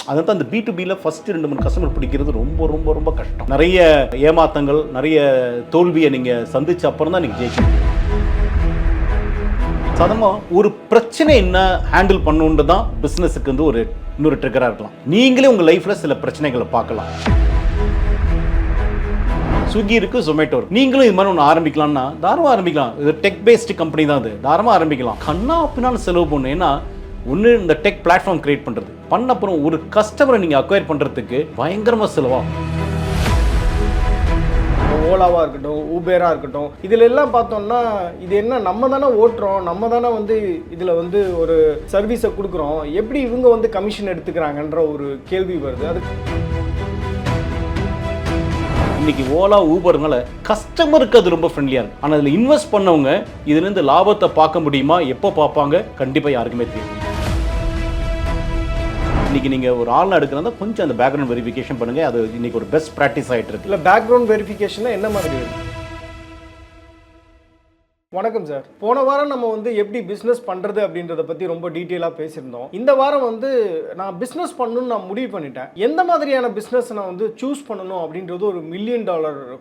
அதான் அந்த B2Bல first 2-3 customer பிடிக்கிறது ரொம்ப ரொம்ப ரொம்ப கஷ்டம். நிறைய ஏமாத்தங்கள், நிறைய தோல்வியை நீங்கள் சந்திச்ச அப்புறம் தான் நீங்கள் ஜெயிக்கணும். சாதாரணமாக ஒரு பிரச்சனை என்ன ஹேண்டில் பண்ணுன்றது தான் பிஸ்னஸுக்கு வந்து ஒரு இன்னொரு ட்ரிகராக இருக்கலாம். நீங்களே உங்கள் லைஃப்பில் சில பிரச்சனைகளை பார்க்கலாம். ஸ்விக்கி இருக்குது, ஜொமேட்டோ இருக்குது. நீங்களும் இது மாதிரி ஒன்று ஆரம்பிக்கலாம்னா தாராளமாக ஆரம்பிக்கலாம். இது டெக் பேஸ்டு கம்பெனி தான், அது தாராளமாக ஆரம்பிக்கலாம். கண்ணா அப்படின்னாலும் செலவு பண்ணணும். ஏன்னா ஒன்று இந்த டெக் பிளாட்ஃபார்ம் கிரியேட் பண்ணுறது பண்ண அப்புறம் ஒரு கஸ்டமரை நீங்கள் அக்வயர் பண்ணுறதுக்கு பயங்கரமாக செலவாகும். ஓலாவாக இருக்கட்டும், ஊபேராக இருக்கட்டும், இதில் எல்லாம் பார்த்தோம்னா இது என்ன நம்ம தானே ஓட்டுறோம், நம்ம தானே வந்து இதில் வந்து ஒரு சர்வீஸை கொடுக்குறோம், எப்படி இவங்க வந்து கமிஷன் எடுத்துக்கிறாங்கன்ற ஒரு கேள்வி வருது. அது இன்னைக்கு ஓலா ஊபர்னால கஸ்டமருக்கு அது ரொம்ப ஃப்ரெண்ட்லியாக இருக்கும். ஆனால் அதில் இன்வெஸ்ட் பண்ணவங்க இதுலேருந்து லாபத்தை பார்க்க முடியுமா, எப்போ பார்ப்பாங்க, கண்டிப்பாக யாருக்குமே தெரியும். இன்னைக்கு நீங்கள் ஒரு ஆள்லாம் எடுக்கிறதா கொஞ்சம் அந்த பேக்ரவுண்ட் வெரிஃபிகேஷன் பண்ணுங்கள். அது இன்னைக்கு ஒரு பெஸ்ட் ப்ராக்டிஸ் ஆகிட்டு இருக்கு. இல்லை பேக்ரவுண்ட் வெரிஃபிகேஷன் என்ன மாதிரி இருக்கு? வணக்கம் சார். போன வாரம் நம்ம வந்து எப்படி பிஸ்னஸ் பண்ணுறது அப்படின்றத பற்றி ரொம்ப டீட்டெயிலாக பேசியிருந்தோம். இந்த வாரம் வந்து நான் பிஸ்னஸ் பண்ணணும்னு நான் முடிவு பண்ணிட்டேன். எந்த மாதிரியான பிஸ்னஸ் நான் வந்து சூஸ் பண்ணணும் அப்படின்றது ஒரு $1 மில்லியன்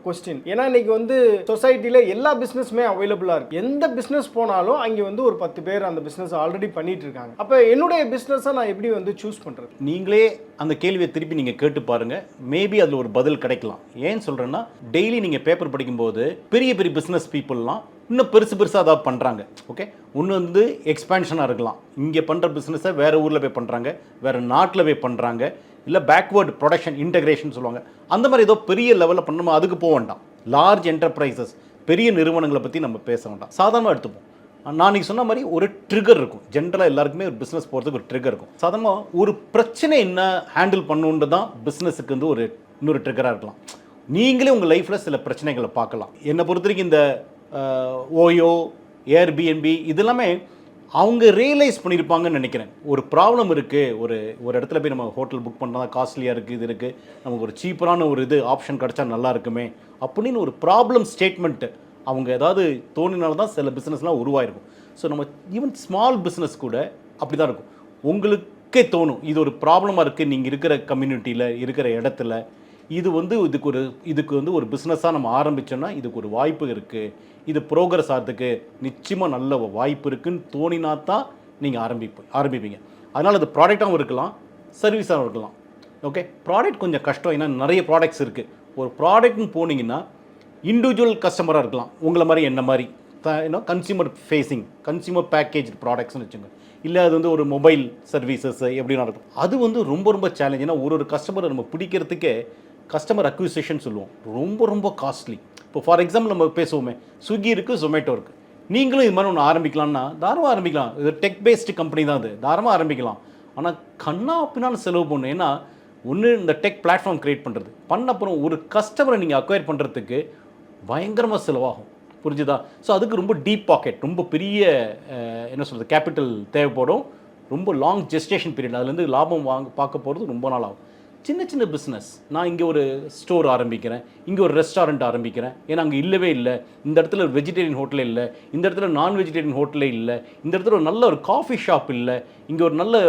கொஸ்டின். ஏன்னா இன்னைக்கு வந்து சொசைட்டியில் எல்லா பிஸ்னஸுமே அவைலபிளாக இருக்குது. எந்த பிஸ்னஸ் போனாலும் அங்கே வந்து ஒரு 10 பேர் அந்த பிஸ்னஸ் ஆல்ரெடி பண்ணிட்டு இருக்காங்க. அப்போ என்னுடைய பிஸ்னஸை நான் எப்படி வந்து சூஸ் பண்ணுறது? நீங்களே அந்த கேள்வியை திருப்பி நீங்கள் கேட்டு பாருங்கள். மேபி அதில் ஒரு பதில் கிடைக்கலாம். ஏன்னு சொல்கிறேன்னா, டெய்லி நீங்கள் பேப்பர் படிக்கும்போது பெரிய பெரிய பிஸ்னஸ் பீப்புளெலாம் இன்னும் பெருசாக அதாவது பண்ணுறாங்க. ஓகே, ஒன்று வந்து எக்ஸ்பேன்ஷனாக இருக்கலாம். இங்கே பண்ணுற பிஸ்னஸை வேறு ஊரில் போய் பண்ணுறாங்க, வேறு நாட்டில் போய் பண்ணுறாங்க, இல்லை பேக்வேர்டு ப்ரொடக்ஷன் இன்டெகிரேஷன் சொல்லுவாங்க. அந்த மாதிரி ஏதோ பெரிய லெவலில் பண்ணணுமா, அதுக்கு போக வேண்டாம். லார்ஜ் என்டர்பிரைசஸ், பெரிய நிறுவனங்களை பற்றி நம்ம பேச வேண்டாம். சாதாரணமாக எடுத்துப்போம். நான் நீங்கள் சொன்ன மாதிரி ஒரு ட்ரிகர் இருக்கும். ஜென்ரலாக எல்லாருக்குமே ஒரு பிஸ்னஸ் போகிறதுக்கு ஒரு ட்ரிகர் இருக்கும். சாதாரணமாக ஒரு பிரச்சனை என்ன ஹேண்டில் பண்ணுன்றது தான் பிஸ்னஸுக்கு வந்து ஒரு இன்னொரு ட்ரிகராக இருக்கலாம். நீங்களே உங்கள் லைஃப்பில் சில பிரச்சனைகளை பார்க்கலாம். என்னை பொறுத்த வரைக்கும் இந்த ஓயோ, ஏர்பிஎன்பி இதெல்லாமே அவங்க ரியலைஸ் பண்ணியிருப்பாங்கன்னு நினைக்கிறேன். ஒரு ப்ராப்ளம் இருக்குது, ஒரு இடத்துல போய் நம்ம ஹோட்டல் புக் பண்ணால் தான் காஸ்ட்லியாக இருக்குது, இது இருக்குது, நமக்கு ஒரு சீப்பரான ஒரு ஆப்ஷன் கிடச்சா நல்லா இருக்குமே அப்படின்னு ஒரு ப்ராப்ளம் ஸ்டேட்மெண்ட்டு அவங்க ஏதாவது தோணினால தான் சில பிஸ்னஸ்லாம் உருவாயிருக்கும். ஸோ நம்ம ஈவன் ஸ்மால் பிஸ்னஸ் கூட அப்படி தான் இருக்கும். உங்களுக்கே தோணும் இது ஒரு ப்ராப்ளமாக இருக்குது, நீங்கள் இருக்கிற கம்யூனிட்டியில் இருக்கிற இடத்துல இது வந்து இதுக்கு வந்து ஒரு பிஸ்னஸாக நம்ம ஆரம்பித்தோன்னா இதுக்கு ஒரு வாய்ப்பு இருக்குது, இது ப்ரோக்ரஸ் ஆகிறதுக்கு நிச்சயமாக நல்ல வாய்ப்பு இருக்குதுன்னு தோணினா தான் நீங்கள் ஆரம்பிப்பீங்க. அதனால் அது ப்ராடக்டாகவும் இருக்கலாம், சர்வீஸாகவும் இருக்கலாம். ஓகே, ப்ராடக்ட் கொஞ்சம் கஷ்டம். ஏன்னா நிறைய ப்ராடக்ட்ஸ் இருக்குது. ஒரு ப்ராடக்ட்னு போனீங்கன்னா இண்டிவிஜுவல் கஸ்டமராக இருக்கலாம், உங்களை மாதிரி என்ன மாதிரி கன்சியூமர் ஃபேஸிங், கன்சியூமர் பேக்கேஜ் ப்ராடக்ட்ஸ்னு வச்சுங்க. இல்லை அது வந்து ஒரு மொபைல் சர்வீசஸ் எப்படின்னா இருக்கும். அது வந்து ரொம்ப ரொம்ப சேலஞ்ச். ஏன்னா ஒரு கஸ்டமரை நம்ம பிடிக்கிறதுக்கே கஸ்டமர் அக்விசிஷன் சொல்லுவோம், ரொம்ப ரொம்ப காஸ்ட்லி. இப்போ ஃபார் எக்ஸாம்பிள் நம்ம பேசுவோமே, ஸ்விக்கி இருக்குது, ஜொமேட்டோ இருக்குது. நீங்களும் இது மாதிரி ஒன்று ஆரம்பிக்கலாம்னா தாராளமாக ஆரம்பிக்கலாம். இது டெக் பேஸ்டு கம்பெனி தான், அது தாராளமாக ஆரம்பிக்கலாம். ஆனால் கண்ணா அப்படின்னாலும் செலவு பண்ணணும். ஏன்னா ஒன்று இந்த டெக் பிளாட்ஃபார்ம் கிரியேட் பண்ணுறது பண்ண அப்புறம் ஒரு கஸ்டமரை நீங்கள் அக்வயர் பண்ணுறதுக்கு பயங்கரமாக செலவாகும். புரிஞ்சுதா? ஸோ அதுக்கு ரொம்ப டீப் பாக்கெட், ரொம்ப பெரிய என்ன சொல்கிறது கேபிட்டல் தேவைப்படும். ரொம்ப லாங் ஜெஸ்டேஷன் பீரியட். அதுலேருந்து லாபம் பார்க்க போகிறது ரொம்ப நாள் ஆகும். சின்ன சின்ன பிஸ்னஸ், நான் இங்கே ஒரு ஸ்டோர் ஆரம்பிக்கிறேன், இங்கே ஒரு ரெஸ்டாரண்ட் ஆரம்பிக்கிறேன், ஏன்னா அங்கே இல்லவே இல்லை, இந்த இடத்துல ஒரு வெஜிடேரியன் ஹோட்டலே இல்லை, இந்த இடத்துல நான் வெஜிடேரியன் ஹோட்டலே இல்லை, இந்த இடத்துல ஒரு நல்ல ஒரு காஃபி ஷாப் இல்லை, இங்கே ஒரு நல்ல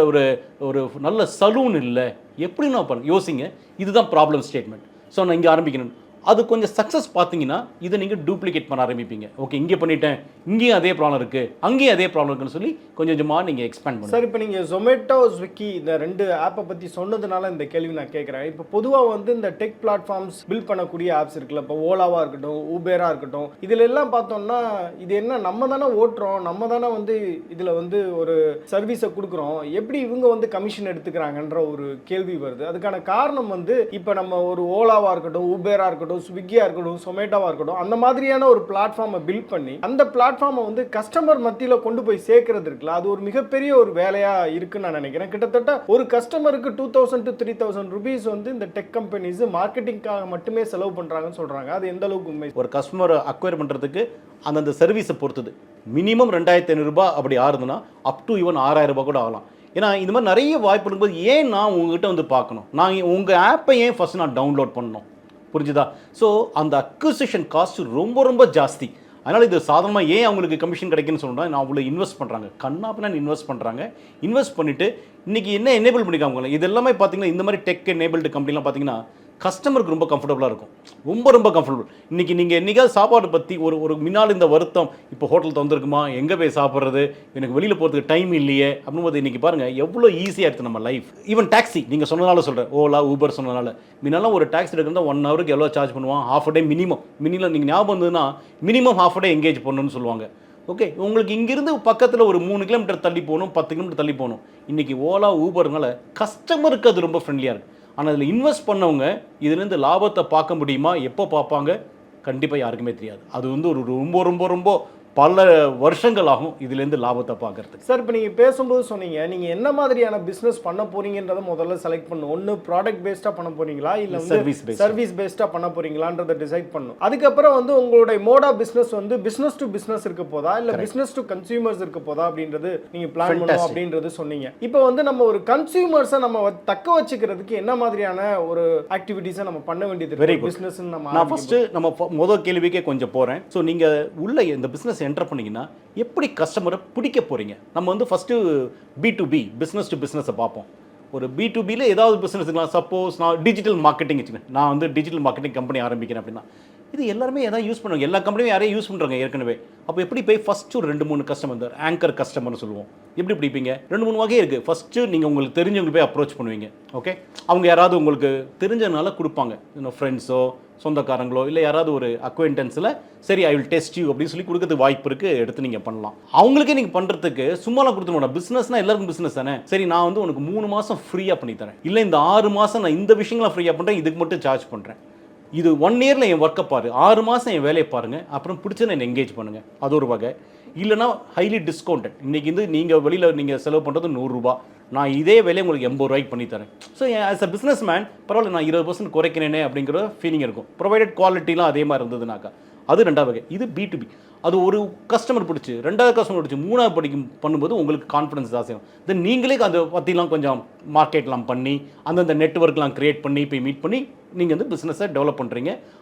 ஒரு நல்ல சலூன் இல்லை, எப்படி நான் யோசிங்க. இதுதான் ப்ராப்ளம் ஸ்டேட்மெண்ட். ஸோ நான் இங்கே ஆரம்பிக்கணும். அது கொஞ்சம் சக்ஸஸ் பார்த்தீங்கன்னா இதை நீங்கள் டூப்ளிகேட் பண்ண ஆரம்பிப்பீங்க. ஓகே, இங்கே பண்ணிட்டேன், இங்கேயும் அதே ப்ராப்ளம் இருக்குது, அங்கேயும் அதே ப்ராப்ளம் இருக்குன்னு சொல்லி கொஞ்சம் கொஞ்சமாக நீங்கள் எக்ஸ்பேண்ட் பண்ணுங்கள். சார், இப்போ நீங்கள் ஜொமேட்டோ, ஸ்விக்கி இந்த 2 ஆப்பை பற்றி சொன்னதுனால இந்த கேள்வி நான் கேட்குறேன். இப்போ பொதுவாக வந்து இந்த டெக் பிளாட்ஃபார்ம்ஸ் பில்ட் பண்ணக்கூடிய ஆப்ஸ் இருக்குல்ல, இப்போ ஓலாவாக இருக்கட்டும், ஊபேராக இருக்கட்டும், இதில் எல்லாம் பார்த்தோம்னா இது என்ன நம்ம தானே ஓட்டுறோம், நம்ம தானே வந்து இதில் வந்து ஒரு சர்வீஸை கொடுக்குறோம், எப்படி இவங்க வந்து கமிஷன் எடுத்துக்கிறாங்கன்ற ஒரு கேள்வி வருது. அதுக்கான காரணம் வந்து இப்போ நம்ம ஒரு ஓலாவாக இருக்கட்டும், ஊபேராக இருக்கட்டும், ஸ்விக்கியா இருக்கட்டும், சொமேட்டோவா இருக்கட்டும், அந்த மாதிரியான ஒரு பிளாட்ஃபார்மை பில்ட் பண்ணி அந்த பிளாட்ஃபார்மை வந்து கஸ்டமர் மத்தியில கொண்டு போய் சேர்க்கிறது இருக்குல்ல, அது ஒரு மிகப்பெரிய ஒரு வேலையா இருக்குன்னு நான் நினைக்கிறேன். கிட்டத்தட்ட ஒரு கஸ்டமருக்கு 2000 to 3000 rupees வந்து இந்த டெக் கம்பெனிஸ் மார்க்கெட்டிங்காக மட்டுமே செலவு பண்றாங்கன்னு சொல்றாங்க. அது எந்த அளவுக்கு உண்மை? ஒரு கஸ்டமரை அக்வயர் பண்றதுக்கு அந்தந்த சர்வீஸை பொறுத்தது மினிமம் 2500 ரூபாய் அப்படி ஆறுதுன்னா அப் டு ஈவன் 6000 ரூபாய் கூட ஆகலாம். ஏன்னா இந்த மாதிரி நிறைய வாய்ப்பு இருக்கும்போது ஏன் நான் உங்ககிட்ட வந்து பார்க்கணும், நான் உங்கள் ஆப்பை ஏன் ஃபஸ்ட் நான் டவுன்லோட் பண்ணணும்? புரிஞ்சுதா? ஸோ அந்த அக்விசிஷன் காஸ்ட் ரொம்ப ரொம்ப ஜாஸ்தி. அதனால் இது சாதாரணமாக ஏன் அவங்களுக்கு கமிஷன் கிடைக்குன்னு சொல்கிறேன், நான் அவ்வளோ இன்வெஸ்ட் பண்ணுறாங்க, கண்ணாப்பினா இன்வெஸ்ட் பண்ணுறாங்க. இன்வெஸ்ட் பண்ணிவிட்டு இன்றைக்கி என்ன எனேபிள் பண்ணிக்காங்க, இது எல்லாமே பார்த்தீங்கன்னா இந்த மாதிரி டெக் எனேபிள்டு கம்பெனிலாம் பார்த்தீங்கன்னா கஸ்டமருக்கு ரொம்ப கம்ஃபர்டபுளாக இருக்கும், ரொம்ப கம்ஃபர்டபுள். இன்றைக்கி நீங்கள் என்றைக்காவது சாப்பாடு பற்றி ஒரு முன்னால் இந்த வருத்தம், இப்போ ஹோட்டல் திறந்துருக்குமா, எங்கே போய் சாப்பிட்றது, எனக்கு வெளியில் போகிறதுக்கு டைம் இல்லையே அப்படின்போது இன்றைக்கி பாருங்கள் எவ்வளோ ஈஸியாக இருக்குது நம்ம லைஃப். ஈவன் டாக்ஸி நீங்கள் சொன்னதால சொல்கிறேன், ஓலா ஊபர் சொன்னதால, முன்னெல்லாம் ஒரு டாக்ஸி எடுக்கிறதா 1 ஹவருக்கு எவ்வளோ சார்ஜ் பண்ணுவான், ஹாஃப் அ டே மினிமம் நீங்கள் ஞாபகம் வந்ததுன்னா minimum half a day engage பண்ணணும்னு சொல்லுவாங்க. ஓகே, உங்களுக்கு இங்கிருந்து பக்கத்தில் ஒரு 3 கிலோமீட்டர் தள்ளி போகணும், 10 கிலோமீட்டர் தள்ளி போகணும். இன்றைக்கி ஓலா ஊபர்னால கஸ்டமருக்கு அது ரொம்ப ஃப்ரெண்ட்லியாக இருக்குது. ஆனால் அதில் இன்வெஸ்ட் பண்ணவங்க இதுலேருந்து லாபத்தை பார்க்க முடியுமா, எப்போ பார்ப்பாங்க, கண்டிப்பாக யாருக்குமே தெரியாது. அது வந்து ஒரு ரொம்ப பல வருஷங்கள் ஆகும் இதுலேருந்து லாபத்தை பார்க்கறதுக்கு. சார், இப்போ நீங்கள் பேசும்போது சொன்னீங்க, நீங்கள் என்ன மாதிரியான பிஸ்னஸ் பண்ண போறீங்கன்றதை முதல்ல செலக்ட் பண்ணணும். ஒன்று ப்ராடக்ட் பேஸ்டாக பண்ண போறீங்களா, இல்லை சர்வீஸ் பேஸ்டாக பண்ண போறீங்களான்றதை டிசைட் பண்ணணும். அதுக்கப்புறம் வந்து உங்களுடைய மோட் ஆஃப் பிஸ்னஸ் வந்து பிஸ்னஸ் டு பிஸ்னஸ் இருக்க போதா, இல்லை பிஸ்னஸ் டு கன்சியூமர்ஸ் இருக்க போதா அப்படின்றது நீங்கள் பிளான் பண்ணணும் அப்படின்றது சொன்னீங்க. இப்போ வந்து நம்ம ஒரு கன்சியூமர்ஸை நம்ம தக்க வச்சுக்கிறதுக்கு என்ன மாதிரியான ஒரு ஆக்டிவிட்டீஸை நம்ம பண்ண வேண்டியது பிஸ்னஸ்? நான் ஃபர்ஸ்ட் நம்ம முதல் கேள்விக்கே கொஞ்சம் போகிறேன். ஸோ நீங்கள் உள்ள இந்த பிஸ்னஸ் என்டர் பண்ணிங்கன்னா எப்படி கஸ்டமரை பிடிக்க போகிறீங்க. நம்ம வந்து ஃபஸ்ட்டு B2B பிஸ்னஸ் டு பிஸ்னஸை பார்ப்போம். ஒரு B2Bயில் ஏதாவது பிஸ்னஸ் இருக்கலாம். சப்போஸ் நான் டிஜிட்டல் மார்க்கெட்டிங் வச்சுக்கேன், நான் வந்து டிஜிட்டல் மார்க்கெட்டிங் கம்பெனி ஆரம்பிக்கிறேன் அப்படின்னா இது எல்லாருமே எதாவது யூஸ் பண்ணுவாங்க, எல்லா கம்பெனியும் யாரையும் யூஸ் பண்ணுறாங்க ஏற்கனவே. அப்போ எப்படி போய் ஃபஸ்ட்டு ஒரு 2-3 கஸ்டமர், இந்த ஆங்கர் கஸ்டமர்னு சொல்லுவோம், எப்படி பிடிப்பீங்க? 2-3 வகை இருக்குது. ஃபஸ்ட்டு நீங்கள் உங்களுக்கு தெரிஞ்சவங்க போய் அப்ரோச் பண்ணுவீங்க. ஓகே, அவங்க யாராவது உங்களுக்கு தெரிஞ்சதுனால கொடுப்பாங்க, இன்னும் ஃப்ரெண்ட்ஸோ சொந்தக்காரங்களோ இல்லை யாராவது ஒரு அக்வைண்டன்ஸில் சரி ஐ வில் டெஸ்ட் யூ அப்படின்னு சொல்லி கொடுக்கறதுக்கு வாய்ப்பு இருக்குது, எடுத்து நீங்கள் பண்ணலாம். அவங்களுக்கே நீங்கள் பண்ணுறதுக்கு சும்மாலாம் கொடுத்துருவோம். பிஸ்னஸ்னால் எல்லாருக்கும் பிஸ்னஸ் தானே. சரி, நான் வந்து உனக்கு 3 மாதம் ஃப்ரீயாக பண்ணி தரேன், இல்லை இந்த 6 மாதம் நான் இந்த விஷயங்களாம் ஃப்ரீயாக பண்ணுறேன், இதுக்கு மட்டும் சார்ஜ் பண்ணுறேன். இது 1 இயரில் என் ஒர்க்கை பாரு, 6 மாதம் என் வேலையை பாருங்கள், அப்புறம் பிடிச்சதை என்னை என்கேஜ் பண்ணுங்கள், அது ஒரு வகை. இல்லைனா ஹைலி டிஸ்கவுண்டட், இன்றைக்கி வந்து நீங்கள் வெளியில் நீங்கள் செலவு பண்ணுறது 100 ரூபா, நான் இதே வேலையை உங்களுக்கு 80 ரூபாய்க்கு பண்ணி தரேன். So as a business man பரவாயில்ல, நான் 20% குறைக்கிறேனே அப்படிங்கிற ஃபீலிங் இருக்கும். ப்ரொவைடட் குவாலிட்டிலாம் அதே மாதிரி இருந்ததுனாக்கா அது 2வது வகை. இது B2B. அது ஒரு கஸ்டமர் பிடிச்சி, 2வது கஸ்டமர் பிடிச்சி, 3வது பண்ணும்போது உங்களுக்கு கான்ஃபிடன்ஸ் ஜாஸ்தியாகும். தென் நீங்களே அதை பற்றிலாம் கொஞ்சம் மார்க்கெட்லாம் பண்ணி அந்தந்த நெட்வொர்க்லாம் க்ரியேட் பண்ணி போய் மீட் பண்ணி நீங்கள் வந்து பிஸ்னஸை டெவலப் பண்ணுறீங்க.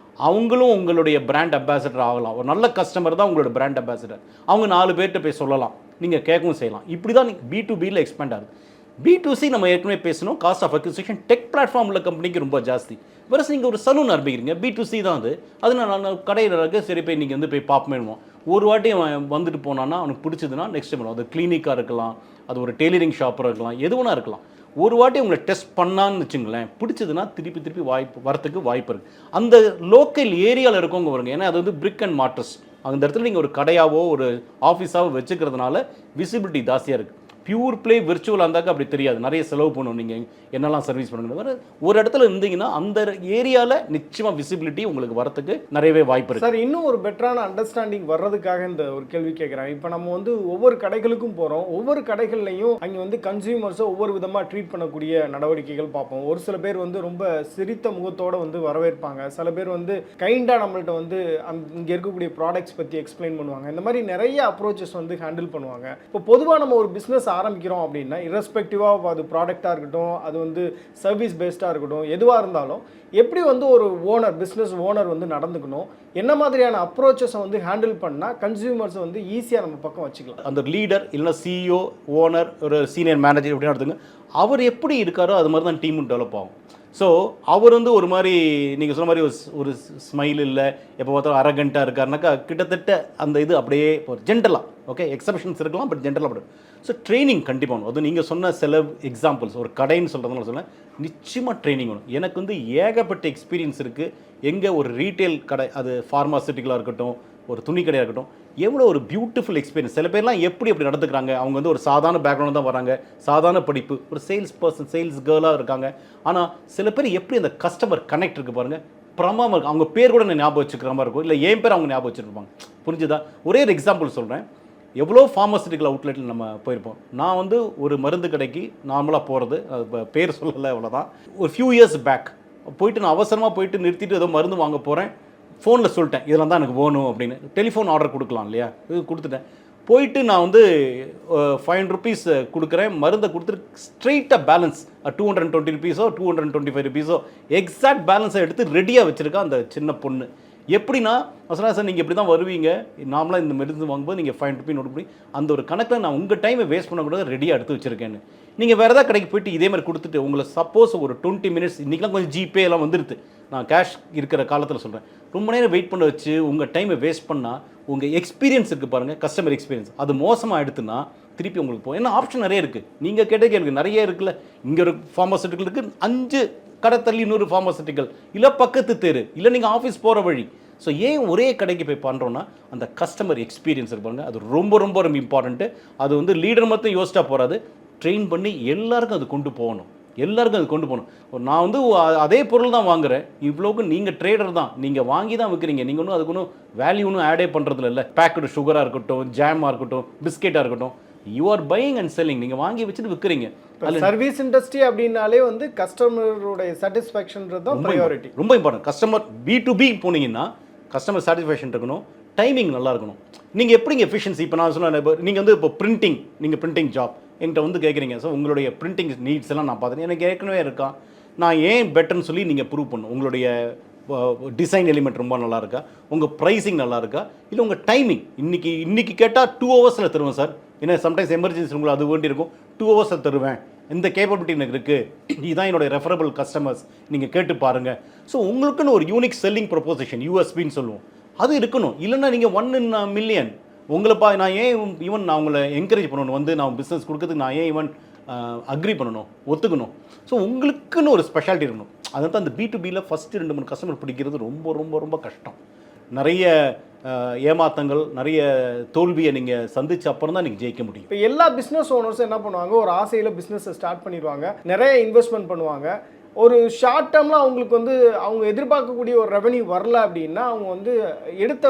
அவங்களும் உங்களுடைய பிராண்ட் அம்பாசிடர் ஆகலாம். ஒரு நல்ல கஸ்டமர் தான் உங்களோட பிராண்ட் அம்பாசிடர். அவங்க 4 பேர்கிட்ட போய் சொல்லலாம், நீங்கள் கேட்கவும் செய்யலாம். இப்படி தான் நீங்கள் B2Bயில் எக்ஸ்பேண்ட் ஆகுது. B2C நம்ம ஏற்கனவே பேசணும், cost of acquisition tech platform உள்ள கம்பெனிக்கு ரொம்ப ஜாஸ்தி. வேறு நீங்கள் ஒரு சலூன் ஆரம்பிக்கிறீங்க, B2C தான் அது. அது நான் கடையில் இருக்க சரி போய் நீங்கள் வந்து போய் பார்ப்போம். ஒரு வாட்டி அவன் வந்துட்டு போனான்னா அவனுக்கு பிடிச்சதுன்னா நெக்ஸ்ட் டைம் அது கிளினிக்காக இருக்கலாம், அது ஒரு டெய்லரிங் ஷாப்பாக இருக்கலாம், எது வேணா இருக்கலாம். ஒரு வாட்டி உங்களை டெஸ்ட் பண்ணான்னு வச்சுங்களேன், பிடிச்சதுன்னா திருப்பி வரத்துக்கு வாய்ப்பு இருக்குது. அந்த லோக்கல் ஏரியாவில் இருக்கவங்க வருங்க. ஏன்னா அது வந்து பிரிக் அண்ட் மார்ட்டர்ஸ். அந்த இடத்துல நீங்கள் ஒரு கடையாவோ ஒரு ஆஃபீஸாவோ வச்சுக்கிறதுனால விசிபிலிட்டி ஜாஸ்தியாக இருக்குது. பியூர் பிளே விர்ச்சுவலாக இருந்தாக்க அப்படி தெரியாது, நிறைய செலவு பண்ணணும், நீங்கள் என்னெல்லாம் சர்வீஸ் பண்ணுங்க. ஒரு இடத்துல இருந்தீங்கன்னா அந்த ஏரியாவில் நிச்சயமாக விசிபிலிட்டி உங்களுக்கு வரத்துக்கு நிறையவே வாய்ப்பு இருக்குது. சார், இன்னும் ஒரு பெட்டரான அண்டர்ஸ்டாண்டிங் வர்றதுக்காக இந்த ஒரு கேள்வி கேட்குறேன். இப்போ நம்ம வந்து ஒவ்வொரு கடைகளுக்கும் போகிறோம், ஒவ்வொரு கடைகள்லையும் அங்கே வந்து கன்சியூமர்ஸை ஒவ்வொரு விதமாக ட்ரீட் பண்ணக்கூடிய நடவடிக்கைகள் பார்ப்போம். ஒரு சில பேர் வந்து ரொம்ப சிரித்த முகத்தோடு வந்து வரவேற்பாங்க, சில பேர் வந்து கைண்டாக நம்மள்ட்ட வந்து இங்கே இருக்கக்கூடிய ப்ராடக்ட்ஸ் பற்றி எக்ஸ்பிளைன் பண்ணுவாங்க. இந்த மாதிரி நிறைய அப்ரோச்சஸ் வந்து ஹேண்டில் பண்ணுவாங்க. இப்போ பொதுவாக நம்ம ஒரு பிஸ்னஸ் ஆரம்பிக்கிறோம் அப்படின்னா, இரஸ்பெக்டிவாக அது ப்ராடக்டாக இருக்கட்டும், அது வந்து சர்வீஸ் பேஸ்டாக இருக்கட்டும், எதுவாக இருந்தாலும் எப்படி வந்து ஒரு ஓனர், பிஸ்னஸ் ஓனர் வந்து நடந்துக்கணும், என்ன மாதிரியான அப்ரோச்சஸை வந்து ஹேண்டில் பண்ணால் கன்சியூமர்ஸை வந்து ஈஸியாக நம்ம பக்கம் வச்சுக்கலாம். அந்த லீடர் இல்லைனா CEO, ஓனர், ஒரு சீனியர் மேனேஜர் எப்படின்னு எடுத்துங்க, அவர் எப்படி இருக்காரோ அது மாதிரி தான் டீமும் டெவலப் ஆகும். ஸோ அவர் வந்து ஒரு மாதிரி நீங்கள் சொன்ன மாதிரி ஒரு ஸ்மைல் இல்லை, எப்போ பார்த்தாலும் அரகண்ட்டாக இருக்காருனாக்கா கிட்டத்தட்ட அந்த இது அப்படியே ஒரு ஜென்டலாக, ஓகே, எக்ஸப்ஷன்ஸ் இருக்கலாம், பட் ஜென்டலாக அப்படி. ஸோ ட்ரைனிங் கண்டிப்பாக அது நீங்கள் சொன்ன சில எக்ஸாம்பிள்ஸ், ஒரு கடைன்னு சொல்கிறதுனால சொன்னேன், நிச்சயமாக ட்ரைனிங் வேணும். எனக்கு வந்து ஏகப்பட்ட எக்ஸ்பீரியன்ஸ் இருக்குது. எங்கே ஒரு ரீட்டைல் கடை, அது ஃபார்மாசிட்டிக்கலாக இருக்கட்டும், ஒரு துணி கடையாக இருக்கட்டும், எவ்வளோ ஒரு பியூட்டிஃபுல் எக்ஸ்பீரியன்ஸ். சில பேர்லாம் எப்படி அப்படி நடந்துக்கிறாங்க, அவங்க வந்து ஒரு சாதாரண பேக்ரவுண்ட் தான் வராங்க, சாதாரண படிப்பு, ஒரு சேல்ஸ் பர்சன், சேல்ஸ் கேர்ளாக இருக்காங்க. ஆனால் சில பேர் எப்படி அந்த கஸ்டமர் கனெக்ட் இருக்குது பாருங்கள், பிரமாமல் இருக்கும். அவங்க பேர் கூட நான் ஞாபகம் வச்சுக்கிற மாதிரி இருக்கும், இல்லை என் பேர் அவங்க ஞாபகம் வச்சுருப்பாங்க. புரிஞ்சுதா? ஒரே ஒரு எக்ஸாம்பிள் சொல்கிறேன். எவ்வளோ ஃபார்மசிட்டிக்கல் அவுட்லெட்டில் நம்ம போயிருப்போம். நான் வந்து ஒரு மருந்து கடைக்கு நார்மலாக போகிறது, பேர் சொல்லலை, அவ்வளோதான். ஒரு ஃபியூ இயர்ஸ் பேக் போயிட்டு நான் அவசரமாக போயிட்டு நிறுத்திட்டு ஏதோ மருந்து வாங்க போகிறேன். ஃபோனில் சொல்லிட்டேன் இதெல்லாம் தான் எனக்கு வேணும் அப்படின்னு. டெலிஃபோன் ஆர்டர் கொடுக்கலாம் இல்லையா, இது கொடுத்துட்டேன். போயிட்டு நான் வந்து 500 rupees கொடுக்குறேன், மருந்தை கொடுத்துட்டு ஸ்ட்ரெயிட்டாக பேலன்ஸ் 220 rupees 225 rupees எக்ஸாக்ட் பேலன்ஸை எடுத்து ரெடியாக வச்சுருக்கா அந்த சின்ன பொண்ணு. எப்படின்னா சொன்னா சார் நீங்கள் இப்படி தான் வருவீங்க, நார்மலாக இந்த மெடிசன் வாங்கும்போது நீங்கள் 500 ரூபி நோட் பண்ணி அந்த ஒரு கணக்கில் நான் உங்கள் டைமை வேஸ்ட் பண்ணக்கூடாது ரெடியாக எடுத்து வச்சிருக்கேன்னு. நீங்கள் வேறு ஏதாவது கடைக்கு போயிட்டு இதே மாதிரி கொடுத்துட்டு உங்களை சப்போஸ் ஒரு 20 மினிட்ஸ், இன்றைக்கெலாம் கொஞ்சம் ஜிபே எல்லாம் வந்துடுது, நான் கேஷ் இருக்கிற காலத்தில் சொல்கிறேன், ரொம்ப நேரம் வெயிட் பண்ண வச்சு உங்கள் டைமை வேஸ்ட் பண்ணால் உங்கள் எக்ஸ்பீரியன்ஸ் இருக்குது பாருங்கள், கஸ்டமர் எக்ஸ்பீரியன்ஸ் அது மோசமாக எடுத்துன்னா திருப்பி உங்களுக்கு போகும். ஏன்னா ஆப்ஷன் நிறைய இருக்குது, நீங்கள் கேட்ட கேள்வி நிறைய இருக்குல்ல. இங்கே ஒரு ஃபார்மாசிட்டிக்கல் இருக்குது, 5 கடை தள்ளி இன்னொரு ஃபார்மாசிட்டிக்கல், இல்லை பக்கத்து தெரு, இல்லை நீங்கள் ஆஃபீஸ் போகிற வழி. ஸோ ஏன் ஒரே கடைக்கு போய் பண்ணுறோன்னா அந்த கஸ்டமர் எக்ஸ்பீரியன்ஸ் இருப்பாங்க, அது ரொம்ப ரொம்ப ரொம்ப இம்பார்ட்டண்ட்டு. அது வந்து லீடர் மட்டும் யோசிச்சா போகாது, ட்ரெயின் பண்ணி எல்லாருக்கும் அது கொண்டு போகணும், எல்லாருக்கும் அது கொண்டு போகணும். நான் வந்து அதே பொருள் தான் வாங்குறேன், இவ்வளோக்கு நீங்கள் ட்ரேடர் தான், நீங்கள் வாங்கி தான் விற்கிறீங்க, நீங்கள் ஒன்றும் அதுக்கு ஒன்றும் வேல்யூ ஒன்றும் ஆடே பண்ணுறதுல இல்லை. பேக்கடு சுகராக இருக்கட்டும், ஜாமாக இருக்கட்டும், பிஸ்கெட்டாக இருக்கட்டும், you are buying and selling, நீங்கள் வாங்கி வச்சுட்டு விற்கிறீங்க. சர்வீஸ் இண்டஸ்ட்ரி அப்படின்னாலே வந்து கஸ்டமருடைய சாட்டிஸ்ஃபேக்ஷன்றது தான் ப்ரையாரிட்டி, ரொம்ப இம்பார்ட்டன்ட். கஸ்டமர் B2B போனீங்கன்னா கஸ்டமர் சாட்டிஸ்ஃபேக்ஷன் இருக்கணும், டைமிங் நல்லா இருக்கணும். நீங்கள் எப்படிங்க எஃபிஷியன்சி, இப்போ நான் சொன்னேன், இப்போ நீங்கள் வந்து இப்போ பிரிண்டிங் ஜாப் என்கிட்ட வந்து கேட்குறீங்க, ஸோ உங்களுடைய பிரிண்டிங் நீட்ஸ் எல்லாம் நான் பார்த்துட்டு எனக்கு ஏற்கனவே இருக்கா, நான் ஏன் பெட்டர்னு சொல்லி நீங்கள் ப்ரூவ் பண்ணணும். உங்களுடைய டிசைன் எலிமெண்ட் ரொம்ப நல்லா இருக்கா, உங்கள் ப்ரைஸிங் நல்லா இருக்கா, இல்லை உங்கள் டைமிங் இன்னைக்கு கேட்டால் 2 ஹவர்ஸில் தருவேன் சார், ஏன்னா சம்டைம்ஸ் எமர்ஜென்சி உங்களுக்கு அது வேண்டி இருக்கும், 2 ஹவர்ஸில் தருவேன், இந்த கேப்பபிலிட்டி எனக்கு இருக்குது, இதுதான் என்னோட ரெஃபரபிள் கஸ்டமர்ஸ், நீங்கள் கேட்டு பாருங்கள். ஸோ உங்களுக்குன்னு ஒரு யூனிக் செல்லிங் ப்ரொபோசிஷன் USPன்னு சொல்லுவோம், அது இருக்கணும். இல்லைன்னா நீங்கள் 1 in a million உங்களைப்பா நான் ஏன் ஈவன் நான் உங்களை என்கரேஜ் பண்ணணும், வந்து நான் பிஸ்னஸ் கொடுக்கறதுக்கு நான் ஏன் ஈவன் அக்ரி பண்ணணும், ஒத்துக்கணும். ஸோ உங்களுக்குன்னு ஒரு ஸ்பெஷாலிட்டி இருக்கணும். அதான் அந்த B2Bயில் ஃபஸ்ட்டு 2-3 கஸ்டமர் பிடிக்கிறது ரொம்ப ரொம்ப ரொம்ப கஷ்டம். நிறைய ஏமாத்தங்கள், நிறைய தோல்வியை நீங்கள் சந்திச்ச அப்புறம் தான் நீங்கள் ஜெயிக்க முடியும். இப்போ எல்லா பிஸ்னஸ் ஓனர்ஸும் என்ன பண்ணுவாங்க, ஒரு ஆசையில் பிஸ்னஸை ஸ்டார்ட் பண்ணிடுவாங்க, நிறைய இன்வெஸ்ட்மெண்ட் பண்ணுவாங்க, ஒரு ஷார்ட் டேர்மில் அவங்களுக்கு வந்து அவங்க எதிர்பார்க்கக்கூடிய ஒரு ரெவன்யூ வரல அப்படின்னா அவங்க வந்து எடுத்த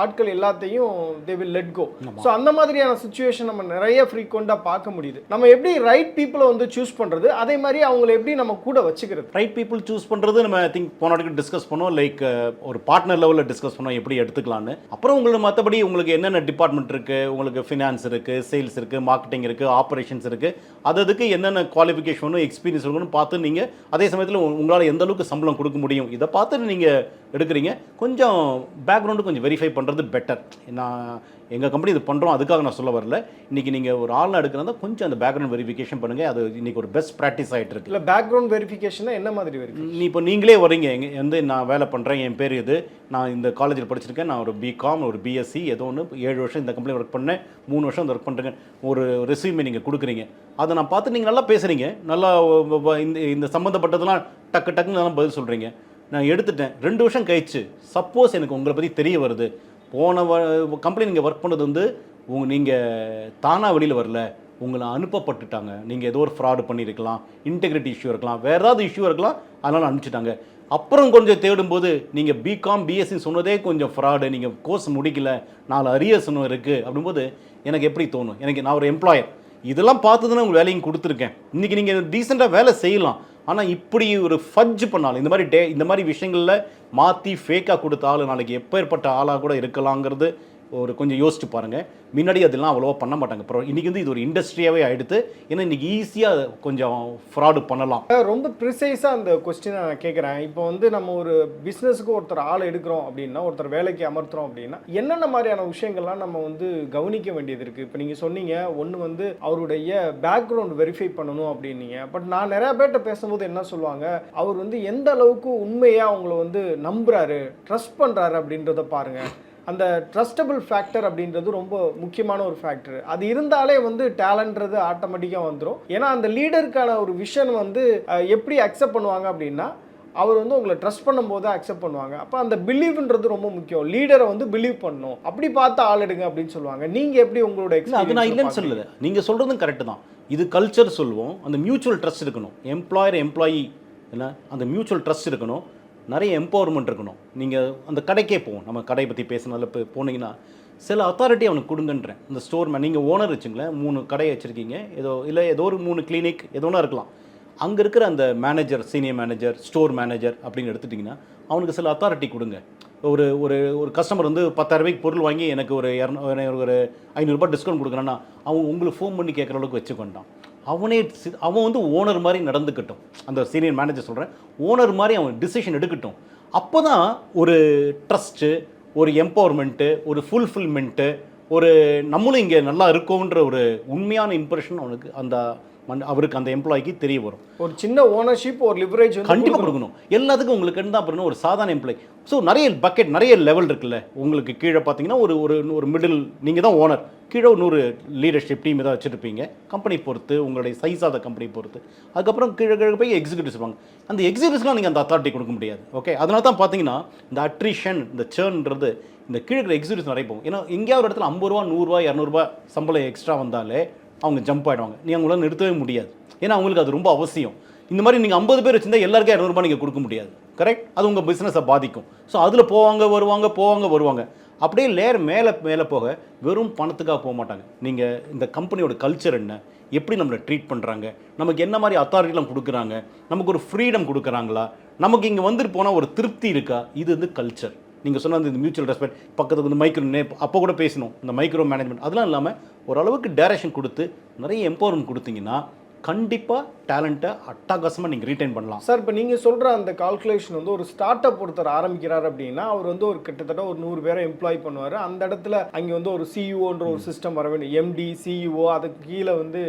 ஆட்கள் எல்லாத்தையும் they will let go. So அந்த மாதிரியான சுச்சுவேஷன் நம்ம நிறைய ஃப்ரீக்வெண்ட்டாக பார்க்க முடியுது. நம்ம எப்படி ரைட் பீப்புளை வந்து சூஸ் பண்ணுறது, அதே மாதிரி அவங்கள எப்படி நம்ம கூட வச்சுக்கிறது. ரைட் பீப்புள் சூஸ் பண்ணுறது நம்ம ஐ திங்க் போனாட்டுக்கு டிஸ்கஸ் பண்ணோம், லைக் ஒரு பார்ட்னர் லெவலில் டிஸ்கஸ் பண்ணோம் எப்படி எடுத்துக்கலான்னு. அப்புறம் உங்களுக்கு மற்றபடி உங்களுக்கு என்னென்ன டிபார்ட்மெண்ட் இருக்குது, உங்களுக்கு ஃபினான்ஸ் இருக்குது, சேல்ஸ் இருக்குது, மார்க்கெட்டிங் இருக்குது, ஆப்ரேஷன்ஸ் இருக்குது, அதுக்கு என்னென்ன குவாலிஃபிகேஷனும் எக்ஸ்பீரியன்ஸ் இருக்குன்னு பார்த்து நீங்கள் அதே சமயத்தில் உங்களால் எந்த அளவுக்கு சம்பளம் கொடுக்க முடியும் இதை பார்த்து நீங்கள் எடுக்கிறீங்க. கொஞ்சம் பேக்ரவுண்டு கொஞ்சம் வெரிஃபை பண்ணுறது பெட்டர். நான் எங்கள் கம்பெனி இது பண்ணுறோம், அதுக்காக நான் சொல்ல வரல. இன்றைக்கி நீங்கள் ஒரு ஆள்லாம் எடுக்கிறதா கொஞ்சம் அந்த பேக்ரவுண்ட் வெரிஃபிகேஷன் பண்ணுங்கள், அது இன்றைக்கி ஒரு பெஸ்ட் ப்ராக்டிஸ் ஆகிட்டு இருக்கு. இல்லை பேக்ரவுண்ட் வெரிஃபிகேஷன் என்ன மாதிரி வெரிஃபிகேஷன்? இப்போ நீங்களே வரீங்க, வந்து நான் வேலை பண்ணுறேன், என் பேர் இது, நான் இந்த காலேஜில் படிச்சிருக்கேன், நான் ஒரு BCom ஒரு BSc ஏதோ ஒன்று 7 வருஷம் இந்த கம்பெனி ஒர்க் பண்ணேன், 3 வருஷம் ஒர்க் பண்ணுறேங்க, ஒரு ரெஸ்யூமே நீங்கள் கொடுக்குறீங்க, அதை நான் பார்த்து நீங்கள் நல்லா பேசுகிறீங்க, நல்லா இந்த சம்மந்தப்பட்டதெல்லாம் டக்குன்னு நல்லா பதில் சொல்கிறீங்க, நான் எடுத்துட்டேன். 2 வருஷம் கழிச்சு சப்போஸ் எனக்கு உங்களை பற்றி தெரிய வருது, போன கம்பெனி நீங்கள் ஒர்க் பண்ணது வந்து நீங்கள் தானாக வெளியில் வரல, உங்களை அனுப்பப்பட்டுட்டாங்க, நீங்கள் ஏதோ ஒரு ஃப்ராடு பண்ணியிருக்கலாம், இன்டெகிரிட்டி இஷ்யூ இருக்கலாம், வேறு ஏதாவது இஷ்யூ இருக்கலாம், அதனால் அனுப்பிச்சிட்டாங்க. அப்புறம் கொஞ்சம் தேடும்போது நீங்கள் BCom BSc சொன்னதே கொஞ்சம் ஃப்ராடு, நீங்கள் கோர்ஸ் முடிக்கல, 4 அரியர்ஸ் இன்னும் இருக்குது அப்படிங்கும்போது எனக்கு எப்படி தோணும், நான் ஒரு எம்ப்ளாயர் இதெல்லாம் பார்த்து தான் உங்கள் வேலையும் கொடுத்துருக்கேன். இன்றைக்கி நீங்கள் டீசெண்டாக வேலை செய்யலாம், ஆனால் இப்படி ஒரு ஃபட்ஜ் பண்ணாலும் இந்த மாதிரி விஷயங்களில் மாற்றி ஃபேக்காக கொடுத்த ஆள் நாளைக்கு எப்பேற்பட்ட ஆளாக கூட இருக்கலாங்கிறது ஒரு கொஞ்சம் யோசிச்சு பாருங்கள். முன்னாடி அதெல்லாம் அவ்வளோவா பண்ண மாட்டாங்க. அப்புறம் இன்றைக்கி வந்து இது ஒரு இண்டஸ்ட்ரியாகவே ஆகிடுது. ஏன்னா இன்றைக்கி ஈஸியாக கொஞ்சம் ஃப்ராடு பண்ணலாம். ரொம்ப ப்ரிசைஸாக அந்த கொஸ்டினை நான் கேட்குறேன். இப்போ வந்து நம்ம ஒரு பிஸ்னஸுக்கு ஒருத்தர் ஆள் எடுக்கிறோம் அப்படின்னா, ஒருத்தர் வேலைக்கு அமர்த்துறோம் அப்படின்னா என்னென்ன மாதிரியான விஷயங்கள்லாம் நம்ம வந்து கவனிக்க வேண்டியது இருக்குது? இப்போ நீங்கள் சொன்னீங்க ஒன்று வந்து அவருடைய பேக்ரவுண்ட் வெரிஃபை பண்ணணும் அப்படின்னீங்க. பட் நான் நிறையா பேர்கிட்ட பேசும்போது என்ன சொல்லுவாங்க, அவர் வந்து எந்த அளவுக்கு உண்மையாக அவங்கள வந்து நம்புறாரு, ட்ரஸ்ட் பண்ணுறாரு அப்படின்றத பாருங்கள். அந்த ட்ரஸ்டபிள் ஃபேக்டர் அப்படின்றது ரொம்ப முக்கியமான ஒரு ஃபேக்டர். அது இருந்தாலே வந்து டேலண்ட்றது ஆட்டோமேட்டிக்காக வந்துடும். ஏன்னா அந்த லீடருக்கான ஒரு விஷன் வந்து எப்படி அக்செப்ட் பண்ணுவாங்க அப்படின்னா, அவர் வந்து உங்களை ட்ரஸ்ட் பண்ணும்போது அக்செப்ட் பண்ணுவாங்க. அப்போ அந்த பிலீவ்ன்றது ரொம்ப முக்கியம். லீடரை வந்து பிலீவ் பண்ணணும், அப்படி பார்த்து ஆள் எடுங்க அப்படின்னு சொல்லுவாங்க. நீங்கள் எப்படி உங்களோட எக்ஸ்பீரியன்ஸ்? அது நான் இல்லைன்னு சொல்லலை, நீங்கள் சொல்கிறதும் கரெக்டு தான். இது கல்ச்சர் சொல்லுவோம். அந்த மியூச்சுவல் ட்ரஸ்ட் இருக்கணும், எம்ப்ளாயர் எம்ப்ளாயி என்ன அந்த மியூச்சுவல் ட்ரஸ்ட் இருக்கணும், நிறைய எம்பவர்மெண்ட் இருக்கணும். நீங்கள் அந்த கடைக்கே போவோம், நம்ம கடை பற்றி பேசினால இப்போ போனீங்கன்னா சில அத்தாரிட்டி அவனுக்கு கொடுங்கன்றேன். இந்த ஸ்டோர் மேன், நீங்கள் ஓனர் வச்சுங்களேன், 3 கடை வச்சுருக்கீங்க, ஏதோ ஒரு 3 கிளினிக் ஏதோ ஒன்றா இருக்கலாம். அங்கே இருக்கிற அந்த manager, senior manager, store manager அப்படின்னு எடுத்துட்டிங்கன்னா அவனுக்கு சில அத்தாரிட்டி கொடுங்க. ஒரு ஒரு ஒரு கஸ்டமர் வந்து 10,000 ரூபாய்க்கு பொருள் வாங்கி எனக்கு ஒரு 500 ரூபாய் டிஸ்கவுண்ட் கொடுக்குறான்னா அவன் உங்களுக்கு ஃபோன் பண்ணி கேட்குற அளவுக்கு வச்சுக்கொண்டான். அவன் வந்து ஓனர் மாதிரி நடந்துக்கட்டும். அந்த சீனியர் மேனேஜர் சொல்கிறேன், ஓனர் மாதிரி அவன் டிசிஷன் எடுக்கட்டும். அப்போ தான் ஒரு ட்ரஸ்ட்டு, ஒரு எம்பவர்மெண்ட்டு, ஒரு ஃபுல்ஃபில்மெண்ட்டு, ஒரு நம்மளும் இங்கே நல்லா இருக்கோன்ற ஒரு உண்மையான இம்ப்ரெஷன் அவனுக்கு அவருக்கு அந்த எம்ப்ளாய்க்கு தெரிய வரும். ஒரு சின்ன ஓனர்ஷிப், ஒரு லிவரேஜ் கண்டிப்பாக கொடுக்கணும். எல்லாத்துக்கும் உங்களுக்கு இருந்தால் அப்புறம் ஒரு சாதாரண எம்ப்ளாய். ஸோ நிறைய பக்கெட், நிறைய லெவல் இருக்குல்ல. உங்களுக்கு கீழே பார்த்தீங்கன்னா ஒரு ஒரு ஒரு மிடில், நீங்கள் தான் ஓனர், கீழே ஒரு 100 லீடர்ஷிப் டீம் ஏதாவது வச்சுருப்பீங்க. கம்பெனி பொறுத்து, உங்களுடைய சைஸ் ஆஃப் த கம்பெனி பொறுத்து. அதுக்கப்புறம் கீழே கீழே போய் எக்ஸிக்யூட்டிவ்ஸ் இருப்பாங்க. அந்த எக்ஸிக்யூட்டிவ்ஸ்லாம் நீங்கள் அந்த அத்தாரிட்டி கொடுக்க முடியாது. ஓகே, அதனால தான் பார்த்தீங்கன்னா இந்த அட்ரிஷன், இந்த சேர்ன்றது இந்த கீழே இருக்கிற எக்ஸிக்யூட்டிவ்ஸ் நிறைய போகும். ஏன்னா எங்கேயாவது ஒரு இடத்துல 50 ரூபா, 100 ரூபா, 200 ரூபா சம்பளம் எக்ஸ்ட்ரா வந்தாலே அவங்க ஜம்ப் ஆகிடுவாங்க. நீங்கள் அவங்களால நிறுத்தவே முடியாது. ஏன்னா அவங்களுக்கு அது ரொம்ப அவசியம். இந்த மாதிரி நீங்கள் 50 பேர் வச்சுருந்தா எல்லாருக்கும் 200 ரூபாய் நீங்கள் கொடுக்க முடியாது. கரெக்ட்? அது உங்கள் பிஸ்னஸை பாதிக்கும். ஸோ அதில் போவாங்க வருவாங்க. அப்படியே மேலே போக வெறும் பணத்துக்காக போக மாட்டாங்க. நீங்கள் இந்த கம்பெனியோட கல்ச்சர் என்ன, எப்படி நம்மளை ட்ரீட் பண்ணுறாங்க, நமக்கு என்ன மாதிரி அத்தாரிட்டிலாம் கொடுக்குறாங்க, நமக்கு ஒரு ஃப்ரீடம் கொடுக்குறாங்களா, நமக்கு இங்கே வந்துட்டு போனால் ஒரு திருப்தி இருக்கா, இது வந்து கல்ச்சர். நீங்கள் சொன்ன இந்த மியூச்சுவல் ரெஸ்பெக்ட், பக்கத்துக்கு வந்து மைக்ரோ அப்போ கூட பேசணும், இந்த மைக்ரோ மேனேஜ்மெண்ட் அதெல்லாம் இல்லாமல் ஓரளவுக்கு டைரக்ஷன் கொடுத்து நிறைய எம்பவர்மெண்ட் கொடுத்தீங்கன்னா கண்டிப்பாக டேலண்ட்டை அட்டகாசமாக நீங்கள் ரீட்டைன் பண்ணலாம். சார், இப்போ நீங்கள் சொல்கிற அந்த கால்குலேஷன் வந்து ஒரு ஸ்டார்ட் அப் ஒருத்தர் ஆரம்பிக்கிறார் அப்படின்னா அவர் வந்து ஒரு கிட்டத்தட்ட ஒரு 100 பேரை எம்ப்ளாய் பண்ணுவார். அந்த இடத்துல அங்கே வந்து ஒரு சிஇஓன்ற ஒரு சிஸ்டம் வர வேண்டும். எம்டி, சிஇஓ, அதுக்கு கீழே வந்து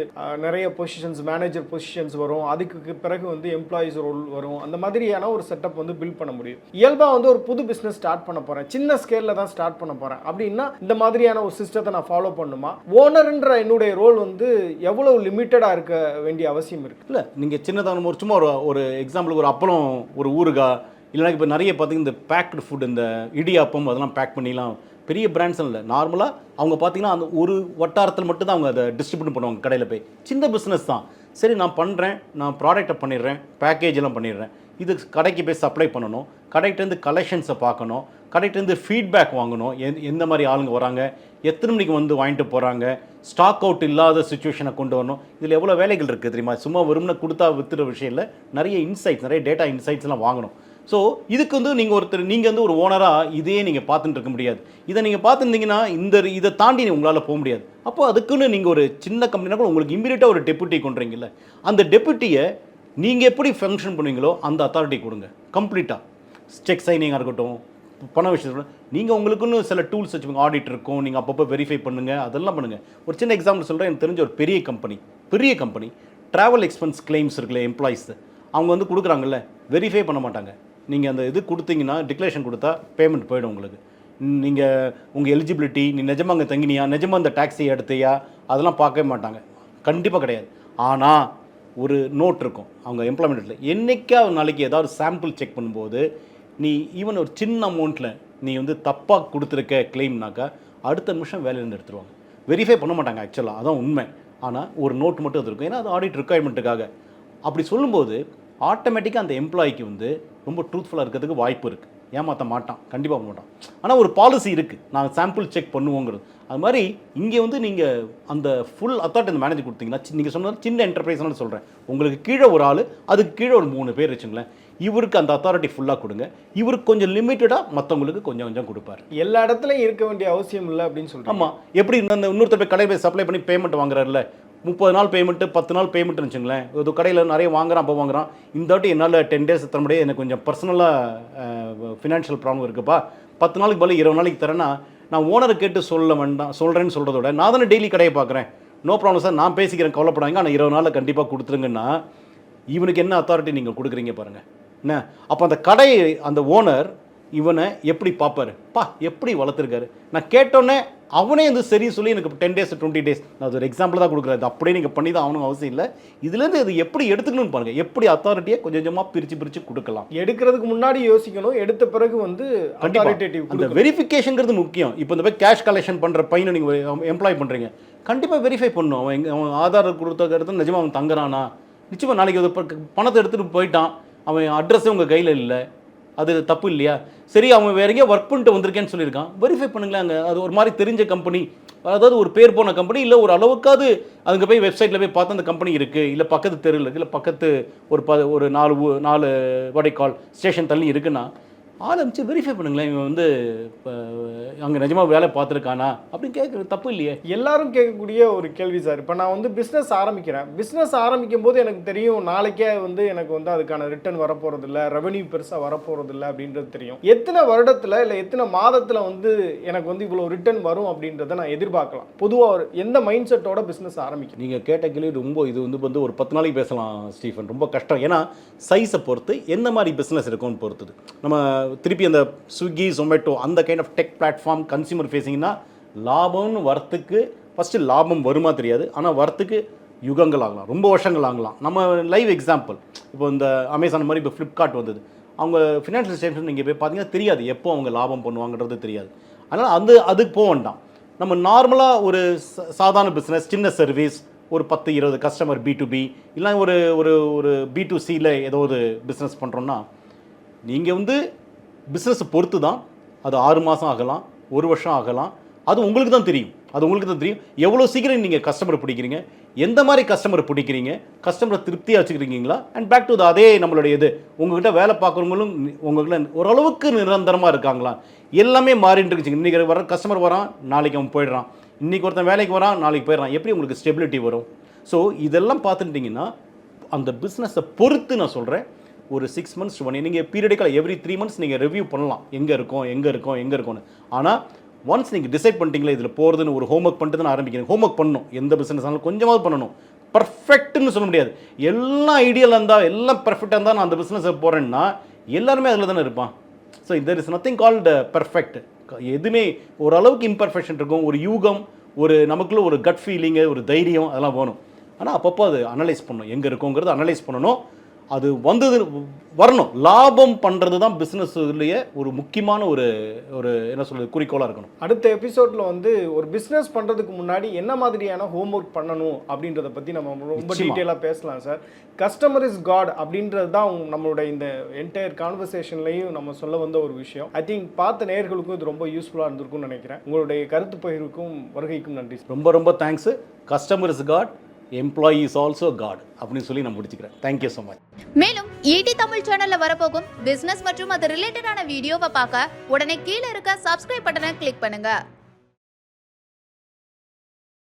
நிறைய பொசிஷன்ஸ், மேனேஜர் பொசிஷன்ஸ் வரும். அதுக்கு பிறகு வந்து எம்ப்ளாயிஸ் ரோல் வரும். அந்த மாதிரியான ஒரு செட்டப் வந்து பில்ட் பண்ண முடியும். இயல்பாக வந்து ஒரு புது பிஸ்னஸ் ஸ்டார்ட் பண்ண போகிறேன், சின்ன ஸ்கேலில் தான் ஸ்டார்ட் பண்ண போகிறேன் அப்படின்னா இந்த மாதிரியான ஒரு சிஸ்டத்தை நான் ஃபாலோ பண்ணுமா? ஓனர்ன்ற என்னுடைய ரோல் வந்து எவ்வளவு லிமிட்டடாக இருக்க வேண்டிய அவசியம் இருக்குது? இல்லை, நீங்கள் சின்னதாக ஒரு சும்மா ஒரு எக்ஸாம்பிளுக்கு ஒரு அப்பளம், ஒரு ஊறுகாய், இல்லைனா இப்போ நிறைய பார்த்தீங்கன்னா இந்த பேக்டு ஃபுட், இந்த இடியாப்பம் அதெல்லாம் பேக் பண்ணிலாம் பெரிய பிராண்ட்ஸ் இல்லை. நார்மலாக அவங்க பார்த்தீங்கன்னா அந்த ஒரு வட்டாரத்தில் மட்டும் தான் அவங்க அதை டிஸ்ட்ரிபியூட் பண்ணுவாங்க கடையில் போய். சின்ன பிஸ்னஸ் தான். சரி, நான் பண்ணுறேன், நான் ப்ராடக்டை பண்ணிடுறேன், பேக்கேஜ் எல்லாம் பண்ணிடுறேன். இது கடைக்கு போய் சப்ளை பண்ணணும், கடைக்கிட்டேருந்து கலெக்ஷன்ஸை பார்க்கணும், கடைக்கிட்டேருந்து ஃபீட்பேக் வாங்கணும், எந்த மாதிரி ஆளுங்க வராங்க, எத்தனை மணிக்கு வந்து வாங்கிட்டு போகிறாங்க, ஸ்டாக் அவுட் இல்லாத சுச்சுவேஷனை கொண்டு வரணும். இதில் எவ்வளோ வேலைகள் இருக்குது தெரியுமா? சும்மா வெறும்னு கொடுத்தா வித்துற விஷயம் இல்லை. நிறைய இன்சைட்ஸ், நிறைய டேட்டா இன்சைட்ஸ்லாம் வாங்கணும். ஸோ இதுக்கு வந்து நீங்கள் வந்து ஒரு ஓனராக இதையே நீங்கள் பார்த்துட்டு இருக்க முடியாது. இதை நீங்கள் பார்த்துருந்தீங்கன்னா இதை தாண்டி உங்களால் போக முடியாது. அப்போ அதுக்குன்னு நீங்கள் ஒரு சின்ன கம்பெனினா கூட உங்களுக்கு இமீடியட்டாக ஒரு டெப்யூட்டி கொண்டுறீங்கல்ல, அந்த டெப்யூட்டியை நீங்கள் எப்படி ஃபங்க்ஷன் பண்ணுவீங்களோ அந்த அத்தாரிட்டி கொடுங்க கம்ப்ளீட்டாக. செக் சைனிங்காக இருக்கட்டும், பண விஷயத்தில் நீங்கள் உங்களுக்குன்னு சில டூல்ஸ் வச்சுக்கோங்க. ஆடிட் இருக்கும், நீங்கள் அப்பப்போ வெரிஃபை பண்ணுங்கள், அதெல்லாம் பண்ணுங்கள். ஒரு சின்ன எக்ஸாம்பிள் சொல்கிறேன். எனக்கு தெரிஞ்ச ஒரு பெரிய கம்பெனி ட்ராவல் எக்ஸ்பென்ஸ் கிளைம்ஸ் இருக்குல்ல, எம்ப்ளாயிஸ் அவங்க வந்து கொடுக்குறாங்கல்ல, வெரிஃபை பண்ண மாட்டாங்க. நீங்கள் அந்த இது கொடுத்தீங்கன்னா, டிக்ளரேஷன் கொடுத்தா பேமெண்ட் போயிடும் உங்களுக்கு. நீங்கள் உங்கள் எலிஜிபிலிட்டி, நீ நிஜமாக அங்கே தங்கினியா, நிஜமாக அந்த டாக்ஸி எடுத்தியா, அதெல்லாம் பார்க்கவே மாட்டாங்க. கண்டிப்பாக கிடையாது. ஆனால் ஒரு நோட் இருக்கும் அவங்க எம்ப்ளாய்மெண்ட்டில். என்றைக்கா ஒரு நாளைக்கு ஏதாவது சாம்பிள் செக் பண்ணும்போது நீ ஈவன் ஒரு சின்ன அமௌண்ட்டில் நீ வந்து தப்பாக கொடுத்துருக்க கிளைம்னாக்கா அடுத்த நிமிஷம் வேலையிலேருந்து எடுத்துருவாங்க. வெரிஃபை பண்ண மாட்டாங்க ஆக்சுவலாக, அதான் உண்மை. ஆனால் ஒரு நோட் மட்டும் அது இருக்கும், ஏன்னா அது ஆடிட் ரிக்குவயர்மெண்ட்டுக்காக. அப்படி சொல்லும்போது ஆட்டோமேட்டிக்காக அந்த எம்ப்ளாய்க்கு வந்து ரொம்ப ட்ரூத்ஃபுல்லாக இருக்கிறதுக்கு வாய்ப்பு இருக்குது. ஏமாற்ற மாட்டான், கண்டிப்பாக மாட்டான். ஆனால் ஒரு பாலிசி இருக்குது, நாங்கள் சாம்பிள் செக் பண்ணுவோங்கிறது. அது மாதிரி இங்கே வந்து நீங்கள் அந்த ஃபுல் அத்தாரிட்டி அந்த மேனேஜர் கொடுத்தீங்கன்னா, நீங்கள் சொன்னது சின்ன என்டர்பிரைஸ்னு சொல்கிறேன், உங்களுக்கு கீழே ஒரு ஆள், அதுக்கு கீழே ஒரு 3 பேர் வச்சுங்களேன், இவருக்கு அந்த அத்தாரிட்டி ஃபுல்லாக கொடுங்க. இவருக்கு கொஞ்சம் லிமிட்டடாக மற்றவங்களுக்கு கொஞ்சம் கொஞ்சம் கொடுப்பார். எல்லா இடத்துலையும் இருக்க வேண்டிய அவசியம் இல்லை அப்படின்னு சொல்கிறேன். ஆமாம், எப்படி இந்த இன்னொருத்தர் போய் கடையில் போய் சப்ளை பண்ணி பேமெண்ட் வாங்குறாருல, 30 நாள் பேமெண்ட்டு, 10 நாள் பேமெண்ட்னு வச்சுங்களேன். ஒரு கடையில் நிறைய வாங்குறான், அப்போ வாங்குறான். இந்த வாட்டி என்னால் 10 days தர முடியாது, எனக்கு கொஞ்சம் பர்சனலாக ஃபினான்ஷியல் ப்ராப்ளம் இருக்குப்பா, 10 நாளைக்கு பதில் 20 நாளைக்கு தரேன்னா நான் ஓனரை கேட்டு சொல்கிறேன்னு சொல்கிறத விட நான் தானே டெய்லி கடையை பார்க்குறேன், நோ ப்ராப்ளம் சார், நான் பேசிக்கிறேன், கவலைப்படாங்க, ஆனால் 20 நாளில் கண்டிப்பாக கொடுத்துருங்கன்னா இவனுக்கு என்ன அத்தாரிட்டி நீங்கள் கொடுக்குறீங்க பாருங்கள் என்ன. அப்போ அந்த கடை, அந்த ஓனர் இவனை எப்படி பார்ப்பாரு, எப்படி வளர்த்துருக்காரு. நான் கேட்டோன்னே அவனே வந்து சரி சொல்லி எனக்கு 10 days 20 days, நான் அது ஒரு எக்ஸாம்பிள் தான் கொடுக்குறேன், அது அப்படியே நீங்கள் பண்ணி தான் ஆகணும் அவசியம் இல்லை. இதுலேருந்து இது எப்படி எடுத்துக்கணும்னு பாருங்கள், எப்படி அத்தாரிட்டியை கொஞ்சம் கொஞ்சமாக பிரித்து கொடுக்கலாம். எடுக்கிறதுக்கு முன்னாடி யோசிக்கணும், எடுத்த பிறகு வந்து அந்த வெரிஃபிகேஷனுங்கிறது முக்கியம். இப்போ இந்த போய் கேஷ் கலெக்ஷன் பண்ணுற பையனை நீங்கள் எம்ப்ளாய் பண்ணுறீங்க, கண்டிப்பாக வெரிஃபை பண்ணணும். அவன் ஆதார் கொடுத்த நிஜமாக அவன் தங்குறானா, நிச்சயமாக நாளைக்கு பணத்தை எடுத்துகிட்டு போயிட்டான், அவன் அட்ரஸே உங்கள் கையில் இல்லை, அது தப்பு இல்லையா? சரி, அவன் வேற எங்கேயோ ஒர்க் பண்ணிட்டு வந்திருக்கேன்னு சொல்லியிருக்கான், வெரிஃபை பண்ணுங்களேன். அங்கே அது ஒரு மாதிரி தெரிஞ்ச கம்பெனி, அதாவது ஒரு பேர் போன கம்பெனி, இல்லை ஒரு அளவுக்காவது அதுக்கு போய் வெப்சைட்டில் போய் பார்த்தா அந்த கம்பெனி இருக்குது, இல்லை பக்கத்து தெருவில் இருக்குது, இல்லை பக்கத்து ஒரு 4 வடைக்கால் ஸ்டேஷன் தள்ளி இருக்குன்னா ஆரம்பிச்சு வெரிஃபை பண்ணுங்களேன், இவன் வந்து அங்கே நிஜமாக வேலை பார்த்துருக்கானா அப்படின்னு கேட்குறது தப்பு இல்லையே. எல்லாரும் கேட்கக்கூடிய ஒரு கேள்வி சார். இப்போ நான் வந்து பிஸ்னஸ் ஆரம்பிக்கிறேன். பிஸ்னஸ் ஆரம்பிக்கும் போது எனக்கு தெரியும் நாளைக்கே வந்து எனக்கு வந்து அதுக்கான ரிட்டர்ன் வரப்போகிறதில்ல, ரெவன்யூ பெருசாக வரப்போகிறதில்ல அப்படின்றது தெரியும். எத்தனை வருடத்தில் இல்லை எத்தனை மாதத்தில் வந்து எனக்கு வந்து இவ்வளோ ரிட்டர்ன் வரும் அப்படின்றத நான் எதிர்பார்க்கலாம்? பொதுவாக எந்த மைண்ட் செட்டோட பிஸ்னஸ் ஆரம்பிக்கும்? நீங்கள் கேட்ட கேள்வி ரொம்ப இது வந்து ஒரு 10 நாளைக்கு பேசலாம் ஸ்டீஃபன், ரொம்ப கஷ்டம். ஏன்னா சைஸை பொறுத்து எந்த மாதிரி பிஸ்னஸ் இருக்கும்னு பொறுத்துது. நம்ம திருப்பி அந்த ஸ்விக்கி ஜொமேட்டோ அந்த kind of tech platform consumer ஃபேஸிங்னா லாபம்னு வரத்துக்கு ஃபஸ்ட்டு லாபம் வருமா தெரியாது, ஆனால் வரத்துக்கு யுகங்கள் ஆகலாம், ரொம்ப வருஷங்கள் ஆகலாம். நம்ம லைவ் எக்ஸாம்பிள் இப்போ இந்த அமேசான் மாதிரி இப்போ ஃப்ளிப்கார்ட் வந்தது, அவங்க ஃபினான்ஷியல் ஸ்டேட்மெண்ட் நீங்கள் போய் பார்த்தீங்கன்னா தெரியாது எப்போ அவங்க லாபம் பண்ணுவாங்கன்றது தெரியாது. அதனால் அதுக்கு போக வேண்டாம். நம்ம நார்மலாக ஒரு சாதாரண பிஸ்னஸ், சின்ன சர்வீஸ், ஒரு 10-20 கஸ்டமர் B2B இல்லை ஒரு ஒரு ஒரு B2Cயில் ஏதோ ஒரு பிஸ்னஸ் பண்ணுறோன்னா நீங்கள் வந்து பிஸ்னஸை பொறுத்து தான் அது 6 மாதம் ஆகலாம், 1 வருஷம் ஆகலாம். அது உங்களுக்கு தான் தெரியும், எவ்வளோ சீக்கிரம் நீங்கள் கஸ்டமரை பிடிக்கிறீங்க, எந்த மாதிரி கஸ்டமரை பிடிக்கிறீங்க, கஸ்டமரை திருப்தியாக வச்சுக்கிறீங்களா. அண்ட் பேக் டு அதே நம்மளுடைய இது, உங்கள்கிட்ட வேலை பார்க்குறவங்களும் உங்கள்கிட்ட ஓரளவுக்கு நிரந்தரமாக இருக்காங்களா. எல்லாமே மாறிட்டு இருக்குங்க. இன்றைக்கி வர கஸ்டமர் வரான், நாளைக்கு அவன் போயிடுறான். இன்றைக்கி ஒருத்தன் வேலைக்கு வரான், நாளைக்கு போயிடுறான். எப்படி உங்களுக்கு ஸ்டெபிலிட்டி வரும்? ஸோ இதெல்லாம் பார்த்துட்டிங்கன்னா அந்த பிஸ்னஸை பொறுத்து நான் சொல்கிறேன், ஒரு 6 months to 1 year நீங்கள் பீரியடிக்கலாக எவ்ரி 3 months நீங்கள் ரிவ்யூ பண்ணலாம், எங்கே இருக்கோம்னு. ஆனால் ஒன்ஸ் நீங்கள் டிசைட் பண்ணிட்டீங்களா இதில் போகிறதுன்னு, ஒரு ஹோம்ஒர்க் பண்ணிட்டு தான் ஆரம்பிக்கிறீங்க. ஹோம்ஒர்க் பண்ணணும், எந்த பிஸ்னஸ் ஆனாலும் கொஞ்சமாவது பண்ணணும். பர்ஃபெக்ட்னு சொல்ல முடியாது. எல்லாம் ஐடியலாக இருந்தால், எல்லாம் பர்ஃபெக்டாக இருந்தால் நான் அந்த பிஸ்னஸை போகிறேன்னா எல்லாருமே அதில் தானே இருப்பான். So there is nothing called perfect. எதுவுமே ஓரளவுக்கு இம்பர்ஃபெக்ஷன் இருக்கும், ஒரு யூகம், ஒரு நமக்குள்ள ஒரு கட் ஃபீலிங்கு, ஒரு தைரியம், அதெல்லாம் வேணும். ஆனால் அப்பப்போ அது அனலைஸ் பண்ணணும், எங்கே இருக்கோங்கிறது அனலைஸ் பண்ணணும். அது வரணும். லாபம் பண்ணுறது தான் பிஸ்னஸ்லேயே ஒரு முக்கியமான ஒரு என்ன சொல்கிறது குறிக்கோளாக இருக்கணும். அடுத்த எபிசோடில் வந்து ஒரு பிஸ்னஸ் பண்ணுறதுக்கு முன்னாடி என்ன மாதிரியான ஹோம்ஒர்க் பண்ணணும் அப்படின்றத பற்றி நம்ம ரொம்ப டீட்டெயிலாக பேசலாம் சார். கஸ்டமர் இஸ் காட் அப்படின்றது தான் நம்மளோட இந்த என்டையர் கான்வர்சேஷன்லையும் நம்ம சொல்ல வந்த ஒரு விஷயம். ஐ திங்க் பார்த்த நேயர்களுக்கும் இது ரொம்ப யூஸ்ஃபுல்லாக இருந்திருக்கும்னு நினைக்கிறேன். உங்களுடைய கருத்து பகிர்வுக்கும் வருகைக்கும் நன்றி. ரொம்ப thanks. Customer is god, employee is also god அப்படின்னு சொல்லி நான் முடிச்சுக்கிறேன். Thank you so much. மேலும் ஈடி தமிழ் சேனல்ல வரப்போகும் பிசினஸ் மற்றும் அது ரிலேட்டடான வீடியோவை பார்க்க உடனே கீழே இருக்க சப்ஸ்கிரைப் பட்டனை கிளிக் பண்ணுங்க.